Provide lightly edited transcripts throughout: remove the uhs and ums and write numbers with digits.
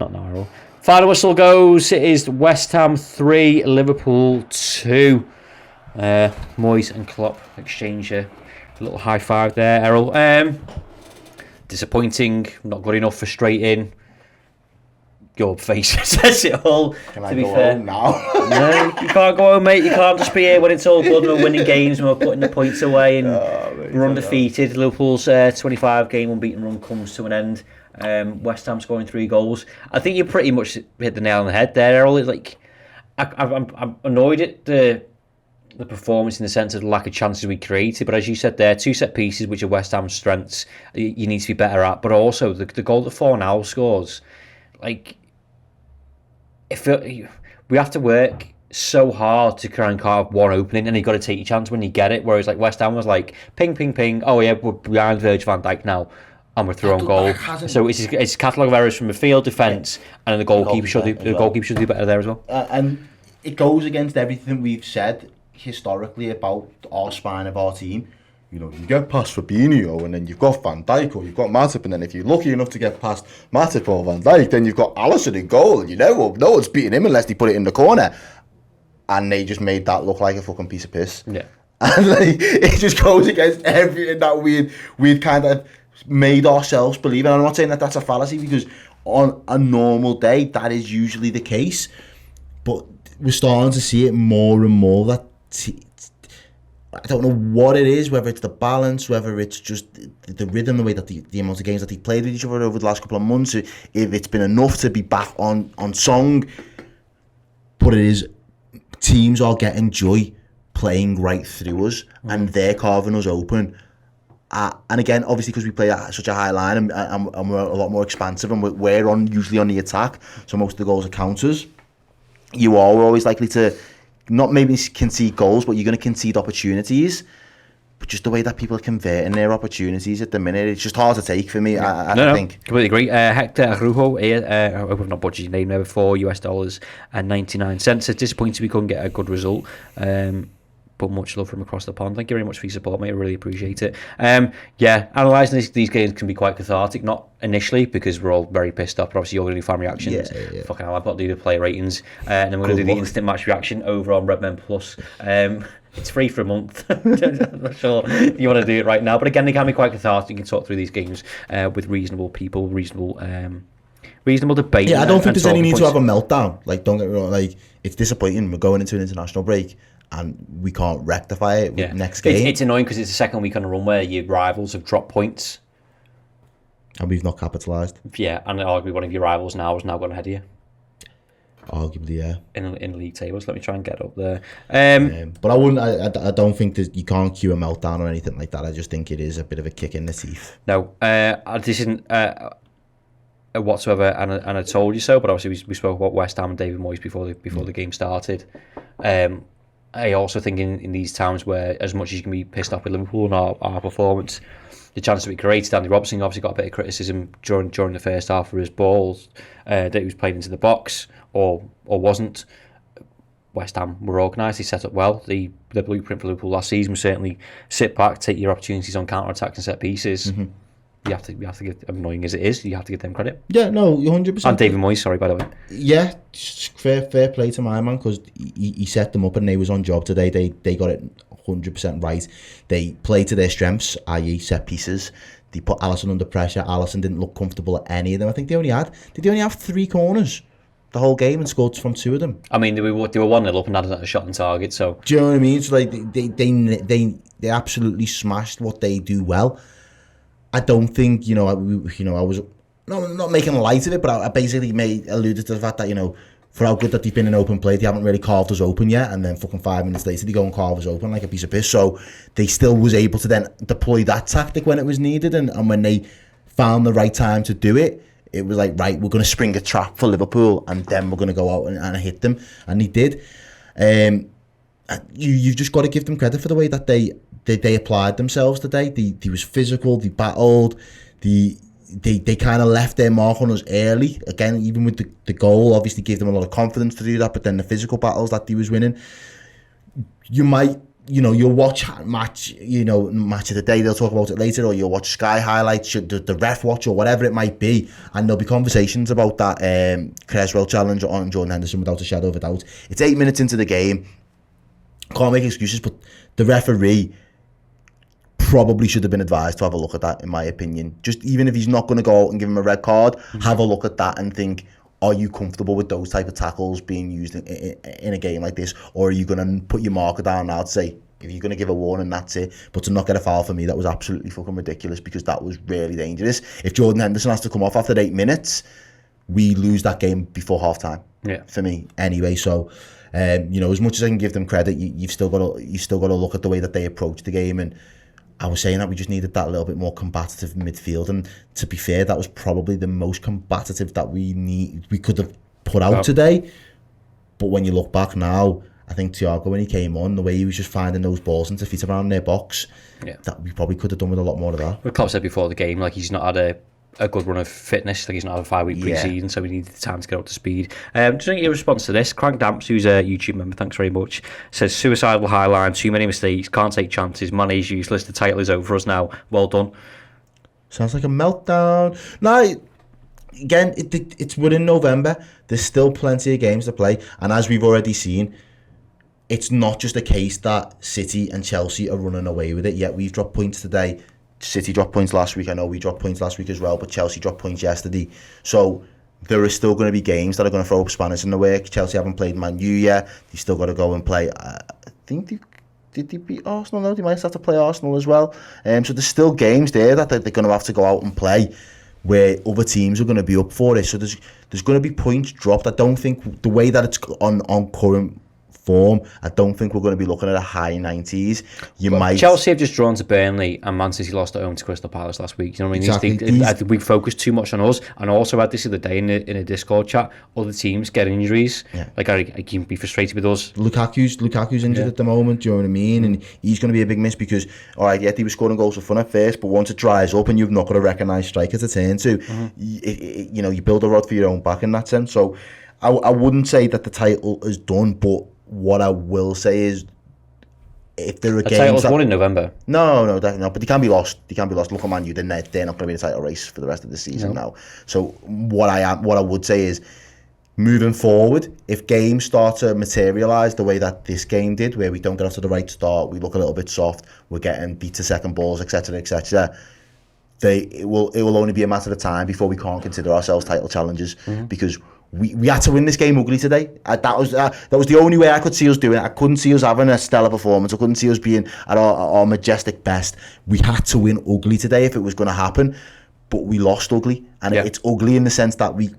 Not now, Errol. Final whistle goes. It is West Ham 3, Liverpool 2. Moyes and Klopp exchange a little high five there, Errol. Disappointing, not good enough, frustrating. Your face says it all. Can to I be go fair. home now? No, you can't go home, mate. You can't just be here when it's all good and we're winning games and we're putting the points away and we're undefeated. Liverpool's 25 game unbeaten run comes to an end. West Ham scoring 3 goals. I think you pretty much hit the nail on the head there, Errol. It's like I'm annoyed at the performance in the sense of the lack of chances we created, but as you said there, 2 set pieces which are West Ham's strengths you need to be better at, but also the goal that Fornal scores, like we have to work so hard to try and carve one opening, and you've got to take your chance when you get it, whereas like West Ham was like ping ping ping, oh yeah, we're behind Virgil van Dijk now and we're through on goal. So it's a catalogue of errors from the field defence, and then the goalkeeper should do better there as well. And it goes against everything we've said historically about our spine of our team. You know, you get past Fabinho and then you've got Van Dijk or you've got Matip, and then if you're lucky enough to get past Matip or Van Dijk, then you've got Alisson in goal, and no one's beating him unless they put it in the corner. And they just made that look like a fucking piece of piss. Yeah. And like, it just goes against everything that we'd kind of made ourselves believe. And I'm not saying that that's a fallacy, because on a normal day that is usually the case, but we're starting to see it more and more that I don't know what it is, whether it's the balance, whether it's just the rhythm, the way that the amount of games that they played with each other over the last couple of months, if it's been enough to be back on song. But it is, teams are getting joy playing right through us, and they're carving us open. And again, obviously, because we play at such a high line and we're a lot more expansive, and we're usually on the attack, so most of the goals are counters. You are always likely to not maybe concede goals, but you're going to concede opportunities. But just the way that people are converting their opportunities at the minute, it's just hard to take for me. I think. Completely agree. Hector Arujo, I hope I've not butchered your name there, $4 and 99 cents. It's disappointing we couldn't get a good result. But much love from across the pond. Thank you very much for your support, mate. I really appreciate it. Analysing these games can be quite cathartic. Not initially, because we're all very pissed off. But obviously, you're going to do fan reactions. Yeah. Fucking hell, I've got to do the player ratings. And then we're going to do the instant match reaction over on Redmen Plus. It's free for a month. I'm not sure if you want to do it right now. But again, they can be quite cathartic. You can talk through these games with reasonable people, reasonable debate. Yeah, I don't think there's any need to have a meltdown. Like, don't get me wrong. Like, it's disappointing. We're going into an international break and we can't rectify it with next game. It's annoying because it's the second week on a run where your rivals have dropped points. And we've not capitalised. Yeah, and arguably one of your rivals now has now gone ahead of you. Arguably, yeah. In league tables. Let me try and get up there. But I don't think that you can't cue a meltdown or anything like that. I just think it is a bit of a kick in the teeth. No, this isn't whatsoever, and I told you so, but obviously we spoke about West Ham and David Moyes before the game started. I also think in these times where, as much as you can be pissed off with Liverpool and our performance, the chance that we created, Andy Robertson obviously got a bit of criticism during the first half for his balls that he was playing into the box or wasn't. West Ham were organised, they set up well. The blueprint for Liverpool last season was certainly sit back, take your opportunities on counter-attacks and set pieces. Mm-hmm. You have to give, annoying as it is, you have to give them credit. Yeah, no, 100%. And David Moyes, sorry, by the way. Yeah, fair play to my man, because he set them up and they was on job today. They got it 100% right. They played to their strengths, i.e. set pieces. They put Alisson under pressure. Alisson didn't look comfortable at any of them. I think they only have 3 corners the whole game and scored from 2 of them. I mean, they were 1-0 up and had a shot on target, so... Do you know what I mean? So like, they absolutely smashed what they do well. I don't think, I was not making light of it, but I basically alluded to the fact that, for how good that they've been in open play, they haven't really carved us open yet, and then fucking 5 minutes later they go and carve us open like a piece of piss. So they still was able to then deploy that tactic when it was needed, and when they found the right time to do it, it was like, right, we're going to spring a trap for Liverpool, and then we're going to go out and hit them, and they did. You've just got to give them credit for the way that they applied themselves today. They was physical, they battled, they kind of left their mark on us early. Again, even with the goal, obviously gave them a lot of confidence to do that, but then the physical battles that they was winning, you might you'll watch match of the day, they'll talk about it later, or you'll watch Sky highlights, the ref watch, or whatever it might be, and there'll be conversations about that Creswell challenge on Jordan Henderson without a shadow of a doubt. It's 8 minutes into the game. Can't make excuses, but the referee probably should have been advised to have a look at that, in my opinion. Just even if he's not going to go out and give him a red card, have a look at that and think, are you comfortable with those type of tackles being used in a game like this? Or are you going to put your marker down now to say, if you're going to give a warning, that's it. But to not get a foul for me, that was absolutely fucking ridiculous, because that was really dangerous. If Jordan Henderson has to come off after 8 minutes, we lose that game before half time. Yeah. For me, anyway. So, as much as I can give them credit, you've still got to look at the way that they approach the game. And I was saying that we just needed that little bit more combative midfield, and to be fair, that was probably the most combative that we could have put out today. But when you look back now, I think Thiago, when he came on, the way he was just finding those balls into feet around their box, that we probably could have done with a lot more of that. Well, Klopp said before the game, like, he's not had a good run of fitness, like he's not had a 5-week pre-season, so we needed the time to get up to speed. Just in response to this, Crank Damps, who's a YouTube member, thanks very much, says, suicidal high line, too many mistakes, can't take chances, Mane's useless, the title is over for us now, well done. Sounds like a meltdown. No, again, we're in November, there's still plenty of games to play, and as we've already seen, it's not just a case that City and Chelsea are running away with it. Yet we've dropped points today. City dropped points last week. I know we dropped points last week as well, but Chelsea dropped points yesterday. So there are still going to be games that are going to throw up spanners in the work. Chelsea haven't played Man U yet. They still got to go and play. I think did they beat Arsenal? No, they might have to play Arsenal as well. So there's still games there that they're going to have to go out and play, where other teams are going to be up for it. So there's going to be points dropped. I don't think the way that it's on current form, I don't think we're going to be looking at a high 90s. Chelsea have just drawn to Burnley, and Man City lost at home to Crystal Palace last week. You know what I mean? Exactly. We focused too much on us, and also had this the other day in a Discord chat. Other teams get injuries. Yeah. Like I can be frustrated with us. Lukaku's injured at the moment. Do you know what I mean? And he's going to be a big miss, because all right, he was scoring goals for fun at first, but once it dries up and you've not got a recognised striker to turn to, you build a rod for your own back in that sense. So I wouldn't say that the title is done, but what I will say is, if there are games title's won in November. No, definitely not. But they can be lost. Look at Man U. They're not going to be in the title race for the rest of the season now. So what I would say is, moving forward, if games start to materialise the way that this game did, where we don't get off to the right start, we look a little bit soft, we're getting beat to second balls, etc., it will only be a matter of time before we can't consider ourselves title challengers, because we had to win this game ugly today. That was the only way I could see us doing it. I couldn't see us having a stellar performance. I couldn't see us being at our majestic best. We had to win ugly today if it was going to happen, but we lost ugly, and it's ugly in the sense that we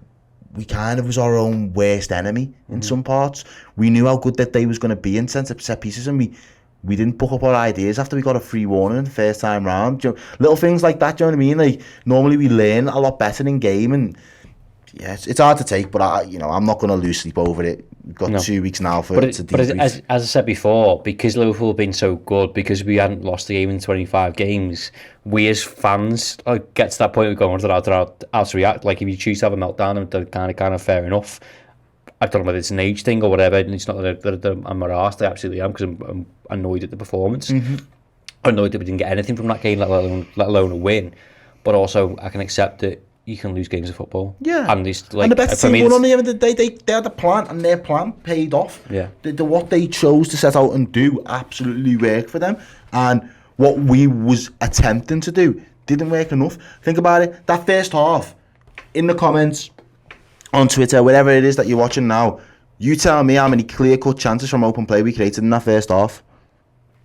kind of was our own worst enemy in some parts. We knew how good that day was going to be in set pieces, and we didn't book up our ideas after we got a free warning the first time round. Little things like that, do you know what I mean? Like, normally we learn a lot better in game, and yeah, it's hard to take, but I'm not going to lose sleep over it. We've got 2 weeks now for it to debrief. But as I said before, because Liverpool have been so good, because we hadn't lost a game in 25 games, we as fans get to that point of going, how to react. Like, if you choose to have a meltdown, they're kind of fair enough. I don't know whether it's an age thing or whatever, and it's not that I'm harassed. I absolutely am, because I'm annoyed at the performance. I'm annoyed that we didn't get anything from that game, let alone a win. But also, I can accept that you can lose games of football. Yeah. And the best team won on the end of the day. They had a plan, and their plan paid off. Yeah. What they chose to set out and do absolutely worked for them. And what we was attempting to do didn't work enough. Think about it. That first half, in the comments, on Twitter, wherever it is that you're watching now, you tell me how many clear-cut chances from open play we created in that first half.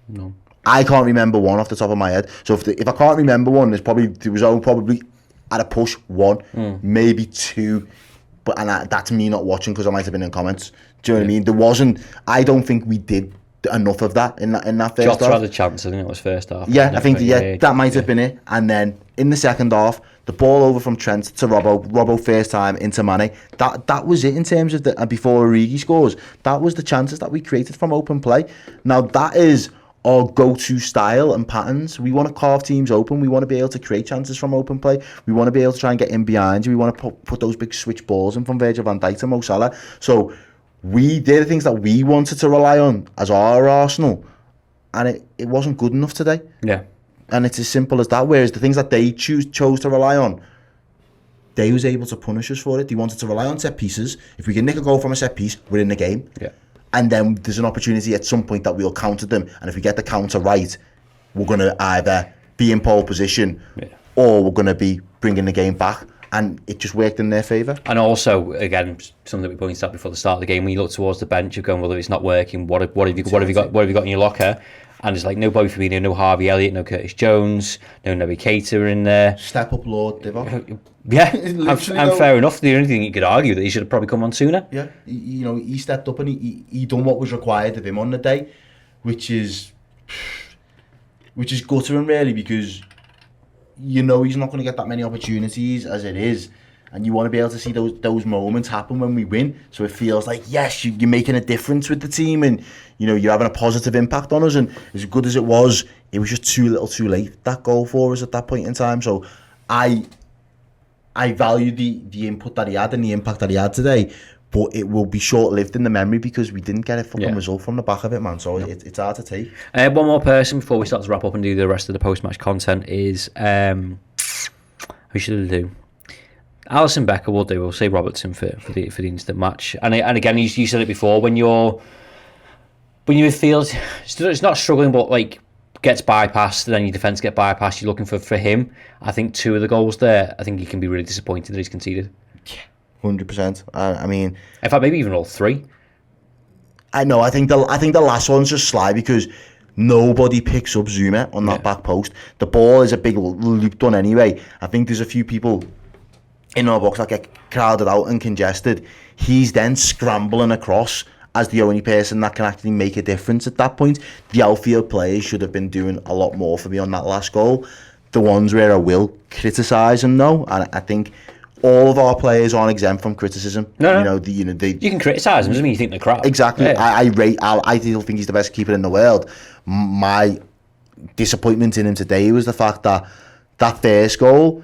No. I can't remember one off the top of my head. So if I can't remember one, there was probably at a push 1, maybe 2, that's me not watching, because I might have been in comments. Do you know what I mean? There wasn't. I don't think we did enough of that in that first half. Jota had a chance. I think it was first half. Yeah, I think that might have been it. And then in the second half, the ball over from Trent to Robbo first time into Mane. That was it in terms of before Origi scores. That was the chances that we created from open play. Now that is our go-to style and patterns. We want to carve teams open. We want to be able to create chances from open play. We want to be able to try and get in behind you. We want to put those big switch balls in from Virgil van Dijk to Mo Salah. So they're the things that we wanted to rely on as our Arsenal. and it wasn't good enough today. Yeah. And it's as simple as that. Whereas the things that they chose to rely on, they was able to punish us for it. They wanted to rely on set pieces. If we can nick a goal from a set piece, we're in the game. Yeah. And then there's an opportunity at some point that we'll counter them. And if we get the counter right, we're going to either be in pole position or we're going to be bringing the game back. And it just worked in their favour. And also, again, something that we pointed out before the start of the game, when you look towards the bench, you're going, well, if it's not working, what have you got in your locker? And it's like no Bobby Firmino, no Harvey Elliott, no Curtis Jones, no Naby Keita in there. Step up, Lord Divock. Yeah, and fair enough. The only thing you could argue that he should have probably come on sooner. Yeah, he stepped up and he done what was required of him on the day, which is guttering really, because he's not going to get that many opportunities as it is, and you want to be able to see those moments happen when we win, so it feels like yes, you're making a difference with the team, and you're having a positive impact on us. And as good as it was just too little too late, that goal for us at that point in time. So I value the input that he had and the impact that he had today, but it will be short-lived in the memory because we didn't get a fucking result from the back of it, man. So it's hard to take. One more person before we start to wrap up and do the rest of the post-match content is who should I do? Alisson Becker will do. We'll say Robertson for the instant match. And again, you said it before, when you feel it's not struggling, but like gets bypassed, and then your defence get bypassed, you're looking for him. I think 2 of the goals there, I think he can be really disappointed that he's conceded. Yeah, 100%. I mean, in fact, maybe even all 3. I know. I think the last one's just sly because nobody picks up Zuma on that back post. The ball is a big loop done anyway. I think there's a few people in our box that get crowded out and congested. He's then scrambling across as the only person that can actually make a difference at that point. The outfield players should have been doing a lot more for me on that last goal. The ones where I will criticise him though, and I think all of our players aren't exempt from criticism. No. You can criticise him, doesn't mean you think they're crap. Exactly. Yeah. I still think he's the best keeper in the world. My disappointment in him today was the fact that first goal,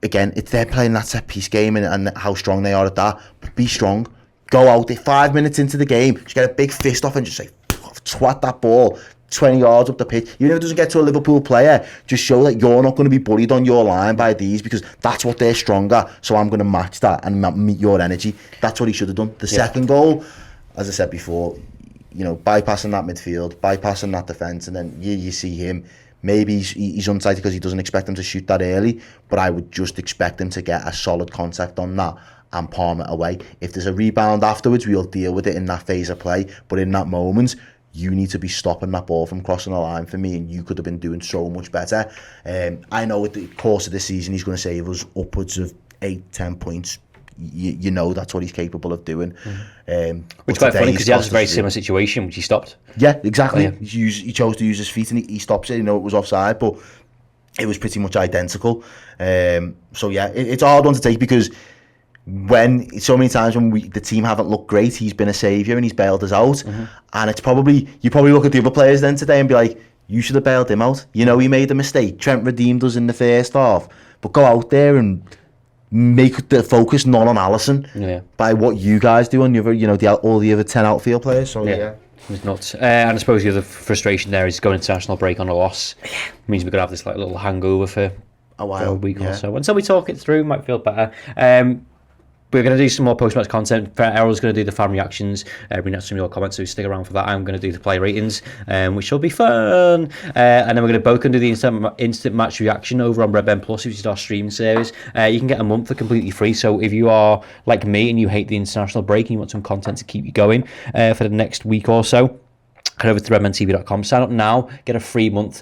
again, they're playing that set piece game and how strong they are at that. But be strong. Go out there 5 minutes into the game, just get a big fist off and just say, twat that ball 20 yards up the pitch. Even if it doesn't get to a Liverpool player, just show that you're not going to be bullied on your line by these, because that's what they're strong at. So I'm going to match that and meet your energy. That's what he should have done. The second goal, as I said before, bypassing that midfield, bypassing that defence, and then you see him. Maybe he's untight because he doesn't expect him to shoot that early, but I would just expect him to get a solid contact on that and palm it away. If there's a rebound afterwards, we'll deal with it in that phase of play, but in that moment, you need to be stopping that ball from crossing the line for me, and you could have been doing so much better. I know at the course of the season he's going to save us upwards of 8-10 points. You know that's what he's capable of doing. Which is quite funny because he has a very similar situation which he stopped. Yeah, exactly. He chose to use his feet and he stops it. It was offside, but it was pretty much identical. So yeah, it's a hard one to take because when so many times when the team haven't looked great, he's been a saviour and he's bailed us out. And it's you probably look at the other players then today and be like, you should have bailed him out. He made a mistake. Trent redeemed us in the first half, but go out there and make the focus not on Alisson by what you guys do on the other, all the other 10 outfield players. So yeah. It's nuts. And I suppose the other frustration there is going international break on a loss. It means we're going to have this little hangover for a while, for a week or so. Until we talk it through, might feel better. We're going to do some more post-match content. Errol's going to do the fan reactions, bring out some of your comments, so stick around for that. I'm going to do the play ratings, which will be fun. And then we're both going to do the instant match reaction over on Redmen Plus, which is our streaming service. You can get a month for completely free, so if you are like me and you hate the international break and you want some content to keep you going for the next week or so, head over to redmentv.com, sign up now, get a free month,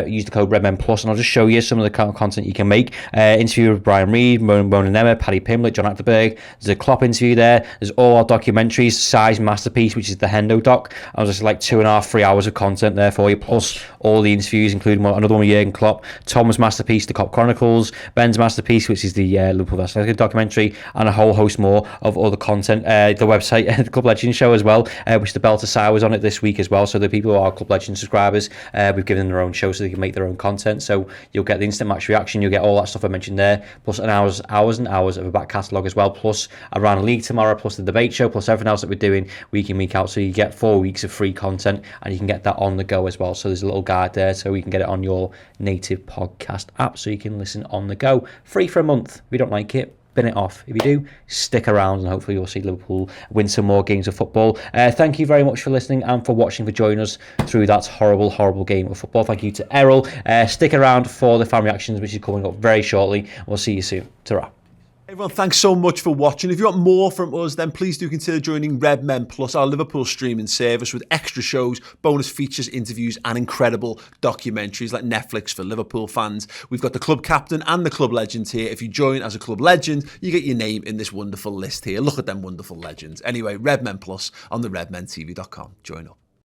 use the code Redmen Plus, and I'll just show you some of the kind of content you can make. Interview with Brian Reed, Mona Nemeth, Paddy Pimblett, John Achterberg. There's a Klopp interview there. There's all our documentaries, Size Masterpiece, which is the Hendo doc. I was just like 2.5-3 hours of content there for you, plus all the interviews, including another one with Jurgen Klopp, Tom's Masterpiece, the Klopp Chronicles, Ben's Masterpiece, which is the Liverpool vs documentary, and a whole host more of other content. The website, the Club Legends show as well, which the Belter Sire was on it this week as well. So the people who are Club Legend subscribers, we've given them their own show so they can make their own content. So you'll get the instant match reaction, you'll get all that stuff I mentioned there, plus hours and hours of a back catalogue as well, plus around a league tomorrow, plus the debate show, plus everything else that we're doing week in, week out. So you get 4 weeks of free content, and you can get that on the go as well. So there's a little guide there, so you can get it on your native podcast app, so you can listen on the go. Free for a month. If you don't like it, bin it off. If you do, stick around, and hopefully you'll see Liverpool win some more games of football. Thank you very much for listening and for watching, for joining us through that horrible game of football. Thank you to Errol. Stick around for the fan reactions, which is coming up very shortly. We'll see you soon. Ta-ra. Everyone, thanks so much for watching. If you want more from us, then please do consider joining Redmen Plus, our Liverpool streaming service, with extra shows, bonus features, interviews, and incredible documentaries like Netflix for Liverpool fans. We've got the club captain and the club legend here. If you join as a club legend, you get your name in this wonderful list here. Look at them wonderful legends. Anyway, Redmen Plus on the redmentv.com. Join up.